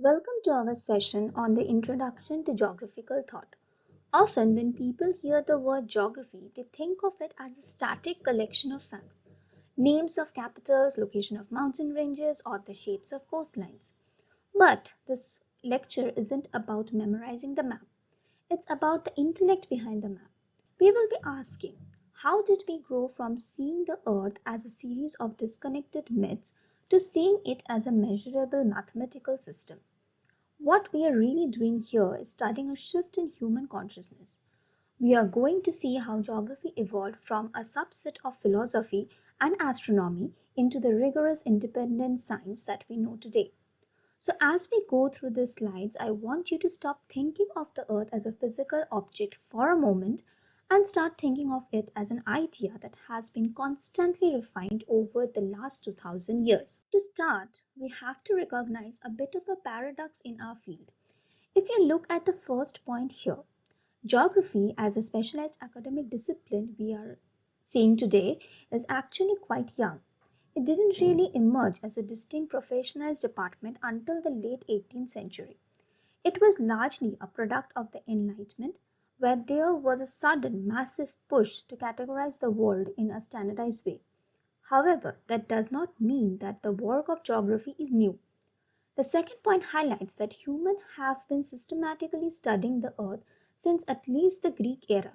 Welcome to our session on the introduction to geographical thought. Often, when people hear the word geography, they think of it as a static collection of facts, names of capitals, location of mountain ranges, or the shapes of coastlines. But this lecture isn't about memorizing the map, it's about the intellect behind the map. We will be asking, how did we grow from seeing the earth as a series of disconnected myths to seeing it as a measurable mathematical system? What we are really doing here is studying a shift in human consciousness. We are going to see how geography evolved from a subset of philosophy and astronomy into the rigorous independent science that we know today. So, as we go through these slides, I want you to stop thinking of the Earth as a physical object for a moment and start thinking of it as an idea that has been constantly refined over the last 2000 years. To start, we have to recognize a bit of a paradox in our field. If you look at the first point here, geography as a specialized academic discipline we are seeing today is actually quite young. It didn't really emerge as a distinct professionalized department until the late 18th century. It was largely a product of the Enlightenment, where there was a sudden, massive push to categorize the world in a standardized way. However, that does not mean that the work of geography is new. The second point highlights that humans have been systematically studying the earth since at least the Greek era,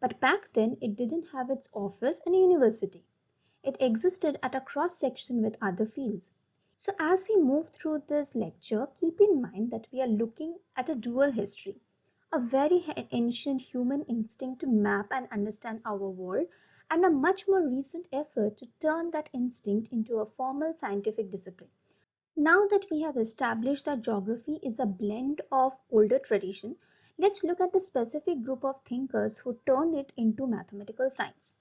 but back then it didn't have its office in a university. It existed at a cross section with other fields. So, as we move through this lecture, keep in mind that we are looking at a dual history, a very ancient human instinct to map and understand our world, and a much more recent effort to turn that instinct into a formal scientific discipline. Now that we have established that geography is a blend of older tradition, let's look at the specific group of thinkers who turned it into mathematical science.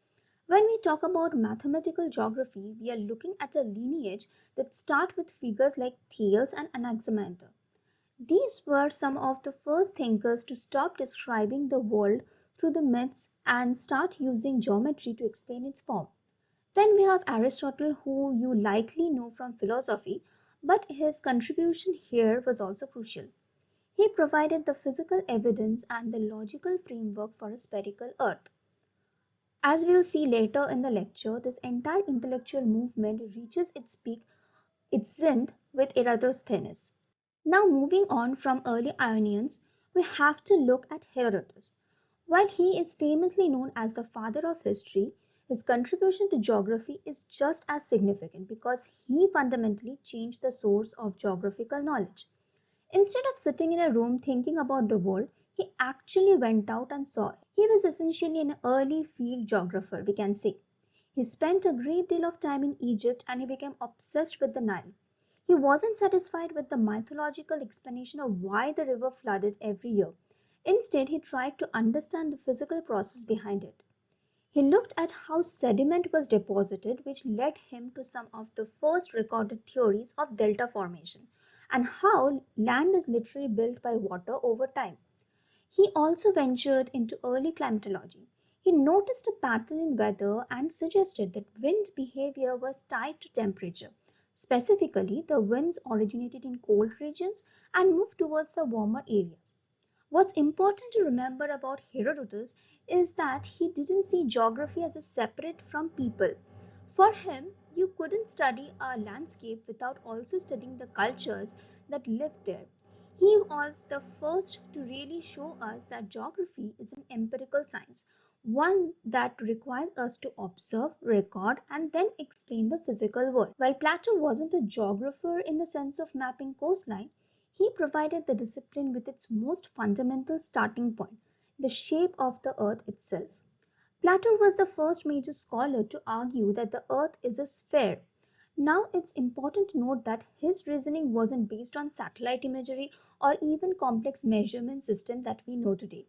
When we talk about mathematical geography, we are looking at a lineage that starts with figures like Thales and Anaximander. These were some of the first thinkers to stop describing the world through the myths and start using geometry to explain its form. Then we have Aristotle, who you likely know from philosophy, but his contribution here was also crucial. He provided the physical evidence and the logical framework for a spherical Earth. As we'll see later in the lecture, this entire intellectual movement reaches its peak, its zenith, with Eratosthenes. Now, moving on from early Ionians, we have to look at Herodotus. While he is famously known as the father of history, his contribution to geography is just as significant because he fundamentally changed the source of geographical knowledge. Instead of sitting in a room thinking about the world, he actually went out and saw it. He was essentially an early field geographer, we can say. He spent a great deal of time in Egypt and he became obsessed with the Nile. He wasn't satisfied with the mythological explanation of why the river flooded every year. Instead, he tried to understand the physical process behind it. He looked at how sediment was deposited, which led him to some of the first recorded theories of delta formation, and how land is literally built by water over time. He also ventured into early climatology. He noticed a pattern in weather and suggested that wind behavior was tied to temperature. Specifically, the winds originated in cold regions and moved towards the warmer areas. What's important to remember about Herodotus is that he didn't see geography as a separate from people. For him, you couldn't study a landscape without also studying the cultures that lived there. He was the first to really show us that geography is an empirical science, one that requires us to observe, record, and then explain the physical world. While Plato wasn't a geographer in the sense of mapping coastline, he provided the discipline with its most fundamental starting point, the shape of the earth itself. Plato was the first major scholar to argue that the earth is a sphere. Now it's important to note that his reasoning wasn't based on satellite imagery or even complex measurement systems that we know today.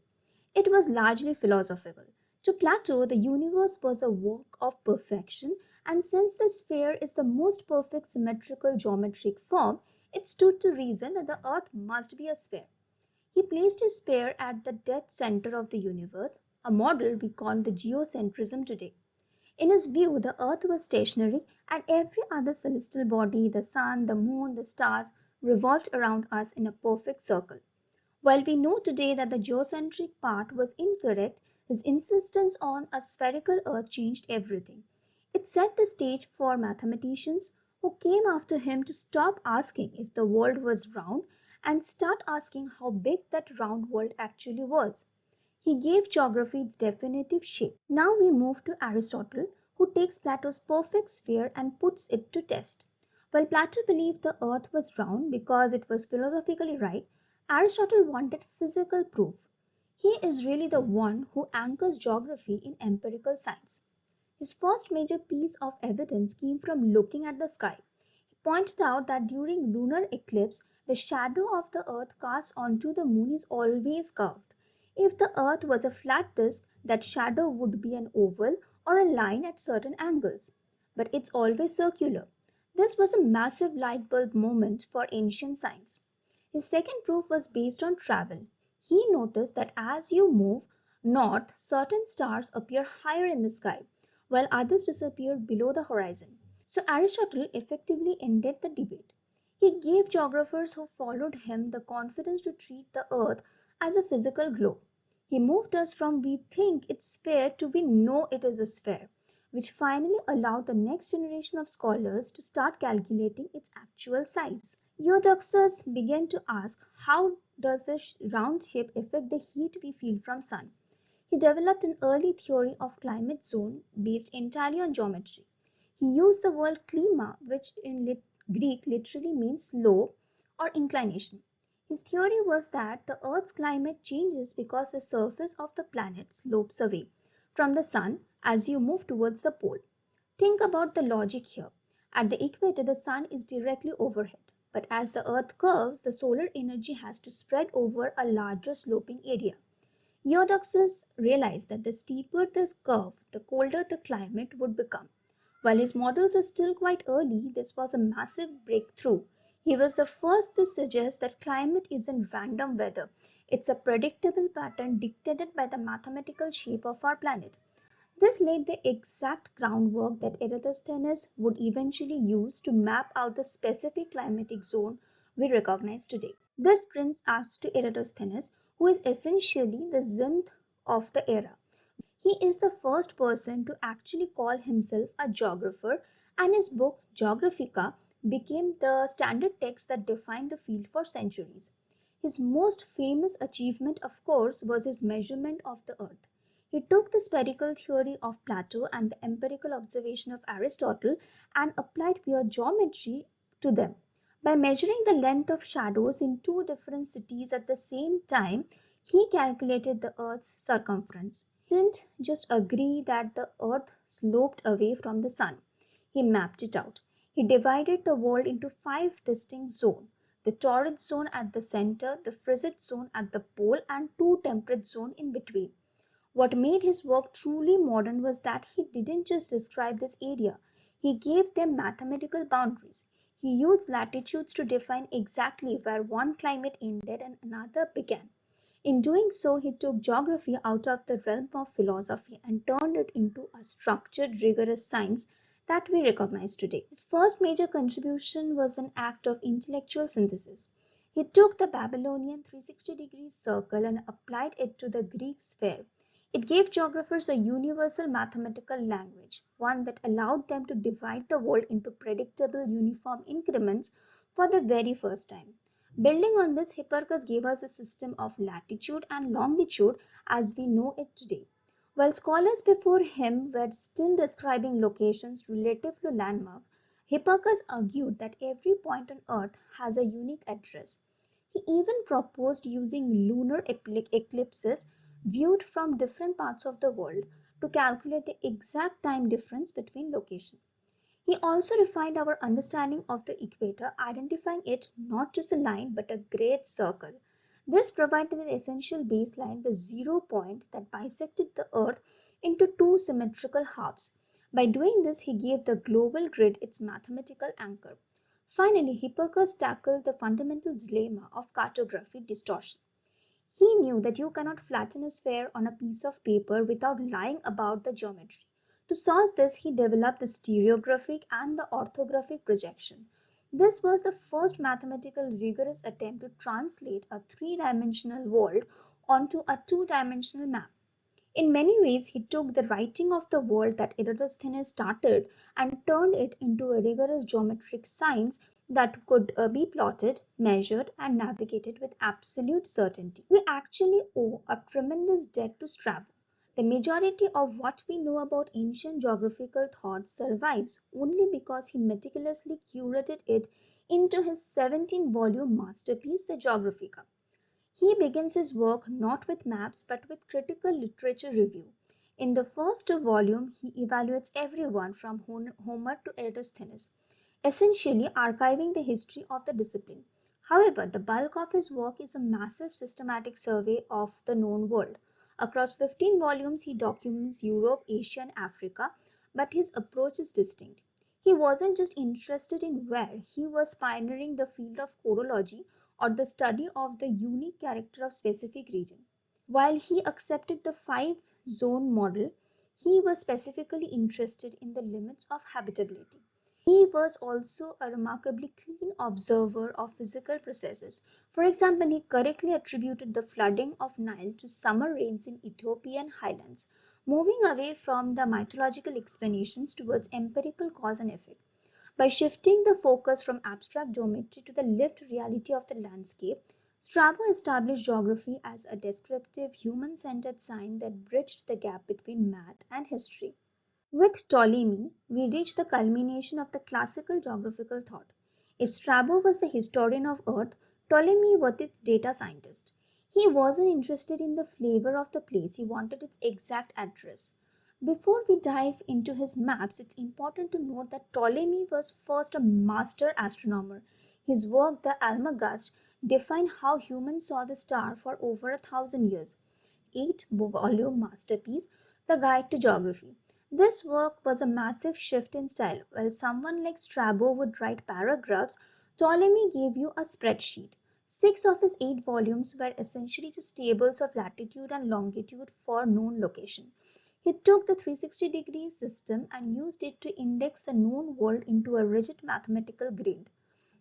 It was largely philosophical. To Plato, the universe was a work of perfection, and since the sphere is the most perfect symmetrical geometric form, it stood to reason that the earth must be a sphere. He placed his sphere at the dead center of the universe, a model we call the geocentrism today. In his view, the earth was stationary and every other celestial body, the sun, the moon, the stars, revolved around us in a perfect circle. While we know today that the geocentric part was incorrect, his insistence on a spherical Earth changed everything. It set the stage for mathematicians who came after him to stop asking if the world was round and start asking how big that round world actually was. He gave geography its definitive shape. Now we move to Aristotle, who takes Plato's perfect sphere and puts it to test. While Plato believed the earth was round because it was philosophically right, Aristotle wanted physical proof. He is really the one who anchors geography in empirical science. His first major piece of evidence came from looking at the sky. He pointed out that during lunar eclipse, the shadow of the earth cast onto the moon is always curved. If the earth was a flat disk, that shadow would be an oval or a line at certain angles. But it's always circular. This was a massive light bulb moment for ancient science. His second proof was based on travel. He noticed that as you move north, certain stars appear higher in the sky, while others disappear below the horizon. So Aristotle effectively ended the debate. He gave geographers who followed him the confidence to treat the earth as a physical globe. He moved us from we think it's sphere to we know it is a sphere, which finally allowed the next generation of scholars to start calculating its actual size. Eudoxus began to ask, how does this round shape affect the heat we feel from sun? He developed an early theory of climate zone based entirely on geometry. He used the word klima, which in Greek literally means slope or inclination. His theory was that the Earth's climate changes because the surface of the planet slopes away from the sun as you move towards the pole. Think about the logic here. At the equator, the sun is directly overhead, but as the Earth curves, the solar energy has to spread over a larger sloping area. Eudoxus realized that the steeper the curve, the colder the climate would become. While his models are still quite early, this was a massive breakthrough. He was the first to suggest that climate isn't random weather, it's a predictable pattern dictated by the mathematical shape of our planet. This laid the exact groundwork that Eratosthenes would eventually use to map out the specific climatic zone we recognize today. This brings us to Eratosthenes, who is essentially the zenith of the era. He is the first person to actually call himself a geographer, and his book Geographica became the standard text that defined the field for centuries. His most famous achievement, of course, was his measurement of the earth. He took the spherical theory of Plato and the empirical observation of Aristotle and applied pure geometry to them. By measuring the length of shadows in two different cities at the same time, he calculated the Earth's circumference. He didn't just agree that the Earth sloped away from the Sun. He mapped it out. He divided the world into five distinct zones: the torrid zone at the center, the frigid zone at the pole, and two temperate zones in between. What made his work truly modern was that he didn't just describe this area, he gave them mathematical boundaries. He used latitudes to define exactly where one climate ended and another began. In doing so, he took geography out of the realm of philosophy and turned it into a structured, rigorous science that we recognize today. His first major contribution was an act of intellectual synthesis. He took the Babylonian 360-degree circle and applied it to the Greek sphere. It gave geographers a universal mathematical language, one that allowed them to divide the world into predictable, uniform increments for the very first time. Building on this, Hipparchus gave us a system of latitude and longitude as we know it today. While scholars before him were still describing locations relative to landmark, Hipparchus argued that every point on Earth has a unique address. He even proposed using lunar eclipses viewed from different parts of the world to calculate the exact time difference between locations. He also refined our understanding of the equator, identifying it not just a line but a great circle. This provided the essential baseline, the 0 point that bisected the Earth into two symmetrical halves. By doing this, he gave the global grid its mathematical anchor. Finally, Hipparchus tackled the fundamental dilemma of cartography distortion. He knew that you cannot flatten a sphere on a piece of paper without lying about the geometry. To solve this, he developed the stereographic and the orthographic projection. This was the first mathematical rigorous attempt to translate a three-dimensional world onto a two-dimensional map. In many ways, he took the writing of the world that Eratosthenes started and turned it into a rigorous geometric science that could be plotted, measured, and navigated with absolute certainty. We actually owe a tremendous debt to Strabo. The majority of what we know about ancient geographical thought survives only because he meticulously curated it into his 17-volume masterpiece, the Geographica. He begins his work not with maps but with critical literature review. In the first volume, he evaluates everyone from Homer to Eratosthenes, essentially archiving the history of the discipline. However, the bulk of his work is a massive systematic survey of the known world. Across 15 volumes, he documents Europe, Asia, and Africa, but his approach is distinct. He wasn't just interested in where, he was pioneering the field of chorology or the study of the unique character of specific region. While he accepted the five-zone model, he was specifically interested in the limits of habitability. He was also a remarkably keen observer of physical processes. For example, he correctly attributed the flooding of Nile to summer rains in Ethiopian highlands, moving away from the mythological explanations towards empirical cause and effect. By shifting the focus from abstract geometry to the lived reality of the landscape, Strabo established geography as a descriptive, human-centered science that bridged the gap between math and history. With Ptolemy, we reach the culmination of the classical geographical thought. If Strabo was the historian of Earth, Ptolemy was its data scientist. He wasn't interested in the flavor of the place, he wanted its exact address. Before we dive into his maps, it's important to note that Ptolemy was first a master astronomer. His work, the Almagest, defined how humans saw the star for over 1,000 years. Eight-volume masterpiece, The Guide to Geography. This work was a massive shift in style. While someone like Strabo would write paragraphs, Ptolemy gave you a spreadsheet. Six of his 8 volumes were essentially just tables of latitude and longitude for known location. He took the 360-degree system and used it to index the known world into a rigid mathematical grid.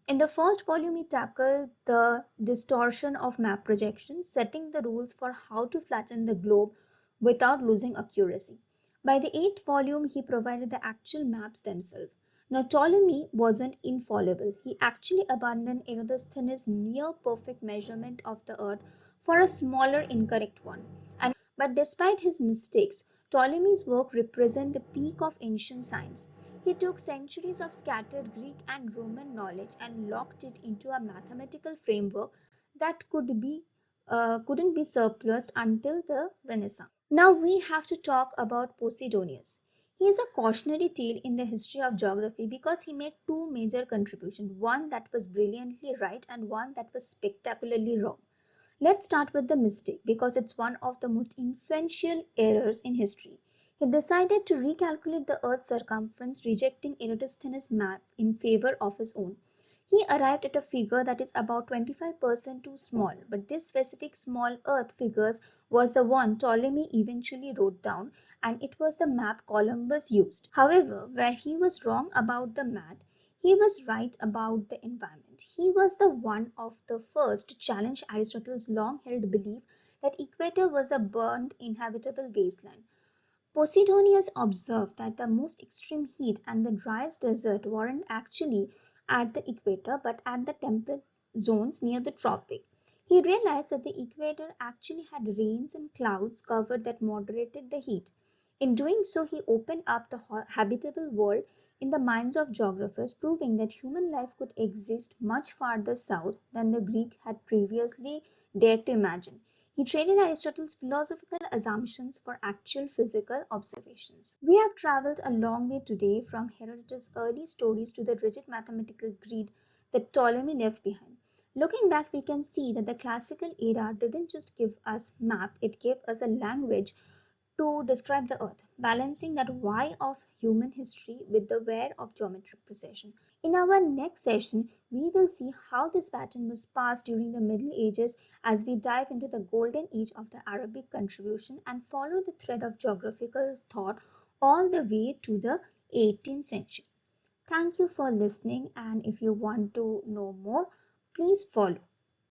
In the first volume, he tackled the distortion of map projection, setting the rules for how to flatten the globe without losing accuracy. By the eighth volume, he provided the actual maps themselves. Now, Ptolemy wasn't infallible. He actually abandoned Eratosthenes' near perfect measurement of the earth for a smaller, incorrect one. But despite his mistakes, Ptolemy's work represents the peak of ancient science. He took centuries of scattered Greek and Roman knowledge and locked it into a mathematical framework that couldn't be surpassed until the Renaissance. Now we have to talk about Posidonius. He is a cautionary tale in the history of geography because he made two major contributions, one that was brilliantly right and one that was spectacularly wrong. Let's start with the mistake because it's one of the most influential errors in history. He decided to recalculate the Earth's circumference, rejecting Eratosthenes' map in favor of his own. He arrived at a figure that is about 25% too small, but this specific small Earth figure was the one Ptolemy eventually wrote down, and it was the map Columbus used. However, where he was wrong about the math, he was right about the environment. He was the one of the first to challenge Aristotle's long-held belief that equator was a burnt inhabitable wasteland. Posidonius observed that the most extreme heat and the driest desert weren't actually at the equator but at the temperate zones near the tropic. He realized that the equator actually had rains and clouds covered that moderated the heat. In doing so, he opened up the habitable world in the minds of geographers, proving that human life could exist much farther south than the Greek had previously dared to imagine. He traded Aristotle's philosophical assumptions for actual physical observations. We have traveled a long way today from Herodotus' early stories to the rigid mathematical grid that Ptolemy left behind. Looking back, we can see that the classical era didn't just give us map, it gave us a language to describe the earth, balancing that why of human history with the where of geometric precision. In our next session, we will see how this pattern was passed during the Middle Ages as we dive into the golden age of the Arabic contribution and follow the thread of geographical thought all the way to the 18th century. Thank you for listening, and if you want to know more, please follow.